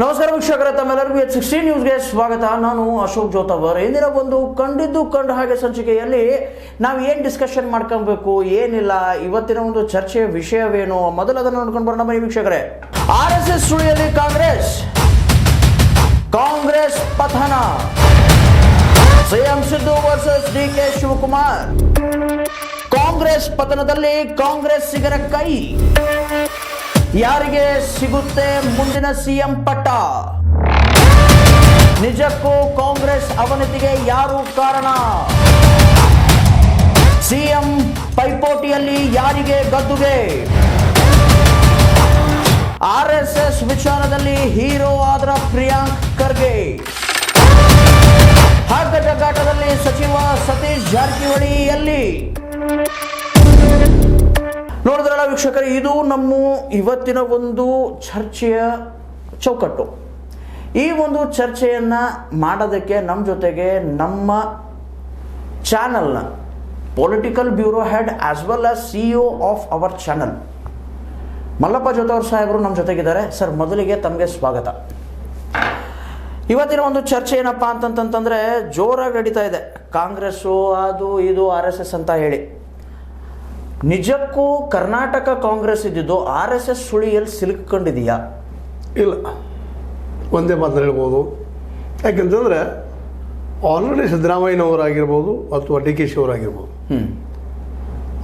ನಮಸ್ಕಾರ ವೀಕ್ಷಕರೇ, ತಮ್ಮೆಲ್ಲರಿಗೂ H16 ನ್ಯೂಸ್ಗೆ ಸ್ವಾಗತ. ನಾನು ಅಶೋಕ್ ಜೋತವರ್. ಇಂದಿನ ಒಂದು ಕಂಡ ಹಾಗೆ ಸಂಚಿಕೆಯಲ್ಲಿ ನಾವು ಏನು ಡಿಸ್ಕಷನ್ ಮಾಡ್ಕೊಬೇಕು, ಏನಿಲ್ಲ, ಇವತ್ತಿನ ಒಂದು ಚರ್ಚೆಯ ವಿಷಯವೇನು, ಮೊದಲು ಅದನ್ನು ನೋಡ್ಕೊಂಡು ಬರೋಣ ಬನ್ನಿ ವೀಕ್ಷಕರೇ. RSS ಸುಳಿಯಲ್ಲಿ ಕಾಂಗ್ರೆಸ್ ಪತನ, CM Siddu versus DK Shivakumar. Congress ಪತನದಲ್ಲಿ ಕಾಂಗ್ರೆಸ್ಸಿಗರ ಕೈ, ಯಾರಿಗೆ ಸಿಗುತ್ತೆ ಮುಂದಿನ ಸಿಎಂ ಪಟ್ಟ? ನಿಜಕ್ಕೂ ಕಾಂಗ್ರೆಸ್ ಅವನತಿಗೆ ಯಾರು ಕಾರಣ? ಸಿಎಂ ಪೈಪೋಟಿಯಲ್ಲಿ ಯಾರಿಗೆ ಗದ್ದುಗೆ? RSS ವಿಚಾರದಲ್ಲಿ ಹೀರೋ ಆದ್ರ ಪ್ರಿಯಾಂಕ್ ಖರ್ಗೆ. ಹಗ್ಗಜಗ್ಗಾಟದಲ್ಲಿ ಸಚಿವ ಸತೀಶ್ ಜಾರಕಿಹೊಳಿ ಎಲ್ಲಿ? ನೋಡಿದ್ರಲ್ಲ ವೀಕ್ಷಕರೇ, ಇದು ನಮ್ಮ ಇವತ್ತಿನ ಒಂದು ಚರ್ಚೆಯ ಚೌಕಟ್ಟು. ಈ ಒಂದು ಚರ್ಚೆಯನ್ನು ಮಾಡೋದಕ್ಕೆ ನಮ್ಮ ಜೊತೆಗೆ ನಮ್ಮ ಚಾನಲ್ನ political bureau head as well as CEO of our channel Mallappa Jotavar ಸಾಹೇಬರು ನಮ್ಮ ಜೊತೆಗಿದ್ದಾರೆ. ಸರ್, ಮೊದಲಿಗೆ ತಮಗೆ ಸ್ವಾಗತ. ಇವತ್ತಿನ ಒಂದು ಚರ್ಚೆ ಏನಪ್ಪ ಅಂತಂತಂದರೆ, ಜೋರಾಗಿ ನಡೀತಾ ಇದೆ. ಕಾಂಗ್ರೆಸ್ಸು ಅದು ಇದು RSS ಅಂತ ಹೇಳಿ. ನಿಜಕ್ಕೂ ಕರ್ನಾಟಕ ಕಾಂಗ್ರೆಸ್ ಇದ್ದಿದ್ದು RSS ಸುಳಿಯಲ್ಲಿ ಸಿಲುಕೊಂಡಿದೆಯಾ? ಇಲ್ಲ, ಒಂದೇ ಮಾತು ಹೇಳ್ಬೋದು. ಯಾಕೆಂತಂದರೆ ಆಲ್ರೆಡಿ ಸಿದ್ದರಾಮಯ್ಯನವರಾಗಿರ್ಬೋದು ಅಥವಾ DK ಅವರಾಗಿರ್ಬೋದು,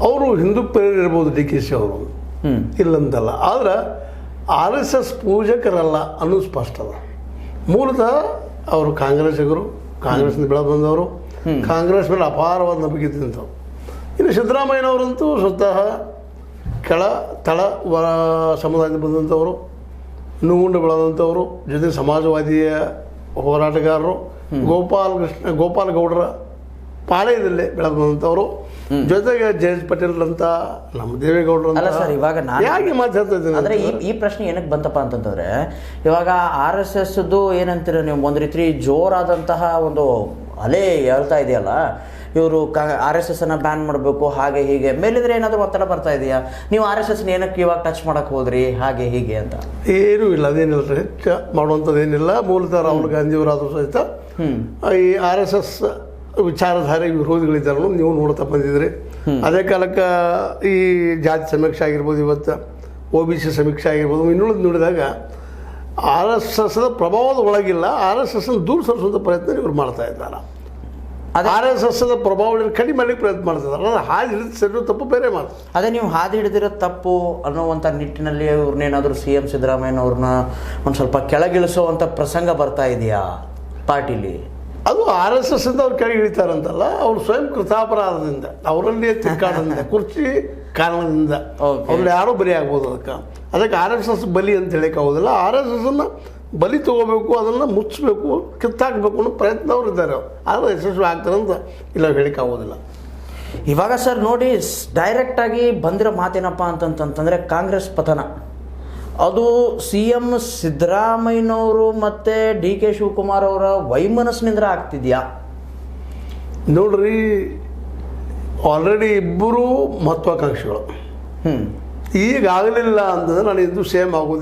ಅವರು ಹಿಂದೂ ಪ್ರೇರಿರ್ಬೋದು DK ಅವರು, ಇಲ್ಲಂತಲ್ಲ. ಆದರೆ RSS ಪೂಜಕರಲ್ಲ ಅನ್ನೋದು ಸ್ಪಷ್ಟ ಅದ. ಮೂಲತಃ ಅವರು ಕಾಂಗ್ರೆಸ್ಸಿಗರು, ಕಾಂಗ್ರೆಸ್ನಿಂದ ಬೆಳೆದು ಬಂದವರು, ಕಾಂಗ್ರೆಸ್ ಮೇಲೆ ಅಪಾರವಾದ ನಂಬಿಕೆ ಇದ್ದಂಥವ್ರು. ಇನ್ನು ಸಿದ್ದರಾಮಯ್ಯನವರಂತೂ ಸ್ವತಃ ತಳ ಸಮುದಾಯದಿಂದ ಬಂದಂಥವರು, ನೋವುಂಡು ಬೆಳೆದಂಥವರು, ಜೊತೆ ಸಮಾಜವಾದಿಯ ಹೋರಾಟಗಾರರು, ಗೋಪಾಲ ಗೌಡರ ಪಾಳ್ಯದಲ್ಲೇ ಬೆಳೆದು ಬಂದಂಥವರು, ಜೊತೆಗೆ ಜಯಂತ್ ಪಟೇಲ್ ಅಂತ, ನಮ್ಮ ದೇವೇಗೌಡರು ಅಂತ. ಅಲ್ಲ ಸರ್, ಇವಾಗ ಯಾಕೆ ಮಾತಾಡ್ತಾ ಇದ್ದೀನಿ ಅಂದರೆ ಈ ಪ್ರಶ್ನೆ ಏನಕ್ಕೆ ಬಂತಪ್ಪ ಅಂತಂತಂದರೆ, ಇವಾಗ RSSದ್ದು ಏನಂತೀರ ನೀವು, ಒಂದು ರೀತಿ ಜೋರಾದಂತಹ ಒಂದು ಅಲೆ ಹೇಳ್ತಾ ಇದೆಯಲ್ಲ, ಇವರು RSSನ್ನು ಬ್ಯಾನ್ ಮಾಡಬೇಕು ಹಾಗೆ ಹೀಗೆ, ಮೇಲಿದ್ರೆ ಏನಾದರೂ ಒತ್ತಡ ಬರ್ತಾ ಇದೆಯಾ? ನೀವು RSSನ ಏನಕ್ಕೆ ಇವಾಗ ಟಚ್ ಮಾಡೋಕ್ಕೆ ಹೋದ್ರಿ ಹಾಗೆ ಹೀಗೆ ಅಂತ? ಏನೂ ಇಲ್ಲ, ಅದೇನಿಲ್ಲ ರೀ, ಮಾಡುವಂಥದ್ದು ಏನಿಲ್ಲ. ಮೂಲತಃ ರಾಹುಲ್ ಗಾಂಧಿಯವರಾದರೂ ಸಹಿತ ಈ RSS ವಿಚಾರಧಾರೆ ವಿರೋಧಿಗಳಿದ್ದಾರಲ್ಲ, ನೀವು ನೋಡ್ತಾ ಬಂದಿದ್ರಿ. ಅದೇ ಕಾಲಕ್ಕೆ ಈ ಜಾತಿ ಸಮೀಕ್ಷೆ ಆಗಿರ್ಬೋದು, ಇವತ್ತು OBC ಸಮೀಕ್ಷೆ ಆಗಿರ್ಬೋದು, ಇನ್ನುಳಿದು ನೋಡಿದಾಗ RSSದ ಪ್ರಭಾವದ ಒಳಗಿಲ್ಲ, RSSನ ದೂರ ಸರಿಸುವಂಥ ಪ್ರಯತ್ನ ಇವರು ಮಾಡ್ತಾ ಇದ್ದಾರೆ. RSSದ ಪ್ರಭಾವವನ್ನು ಕಡಿಮೆ ಮಾಡಲಿಕ್ಕೆ ಪ್ರಯತ್ನ ಮಾಡ್ತಿದ್ದಾರೆ. ಅದು ಹಾದಿ ಹಿಡಿದು ಸರಿ ತಪ್ಪು ಬೇರೆ ಮಾತು. ಅದೇ ನೀವು ಹಾದಿ ಹಿಡಿದಿರೋ ತಪ್ಪು ಅನ್ನುವಂಥ ನಿಟ್ಟಿನಲ್ಲಿ ಇವ್ರನ್ನೇನಾದರೂ CM ಸಿದ್ದರಾಮಯ್ಯನವ್ರನ್ನ ಒಂದು ಸ್ವಲ್ಪ ಕೆಳಗಿಳಿಸುವಂಥ ಪ್ರಸಂಗ ಬರ್ತಾ ಇದೆಯಾ ಪಾರ್ಟಿಲಿ? ಅದು RSS ಅಂತ ಅವ್ರು ಕೆಳಗೆ ಇಳಿತಾರಂತಲ್ಲ, ಅವ್ರು ಸ್ವಯಂ ಕೃತಾಪರಾಧದಿಂದ, ಅವರಲ್ಲಿ ತಿರ್ಕಾಟದಿಂದ, ಕುರ್ಚಿ ಕಾರಣದಿಂದ ಅವ್ರಲ್ಲಿ ಯಾರೋ ಬಲಿ ಆಗ್ಬೋದು. ಅದಕ್ಕೆ RSS ಬಲಿ ಅಂತ ಹೇಳಕ್ಕೆ ಆಗೋದಿಲ್ಲ. RSSನ್ನು ಬಲಿ ತೊಗೋಬೇಕು, ಅದನ್ನು ಮುಚ್ಚಬೇಕು, ಕಿತ್ತಾಕಬೇಕು ಅನ್ನೋ ಪ್ರಯತ್ನ ಅವ್ರು ಇದ್ದಾರೆ. ಆದರೆ ಯಶಸ್ವಿ ಆಗ್ತಾರೆ ಅಂತ ಇಲ್ಲ ಹೇಳಿಕ್ಕೆ ಆಗೋದಿಲ್ಲ. ಇವಾಗ ಸರ್ ನೋಡಿ, ಡೈರೆಕ್ಟಾಗಿ ಬಂದಿರೋ ಮಾತೇನಪ್ಪ ಅಂತಂತಂದರೆ, ಕಾಂಗ್ರೆಸ್ ಪತನ ಅದು CM ಸಿದ್ದರಾಮಯ್ಯನವರು ಮತ್ತು DK ಶಿವಕುಮಾರ್ ಅವರ ವೈಮನಸ್ಸಿನಿಂದ ಆಗ್ತಿದೆಯಾ? ನೋಡ್ರಿ, ಆಲ್ರೆಡಿ ಇಬ್ಬರು ಮಹತ್ವಾಕಾಂಕ್ಷಿಗಳು. ಈಗ ಆಗಲಿಲ್ಲ ಅಂತಂದ್ರೆ ನಾನು ಇದು ಸೇಮ್ ಆಗೋದು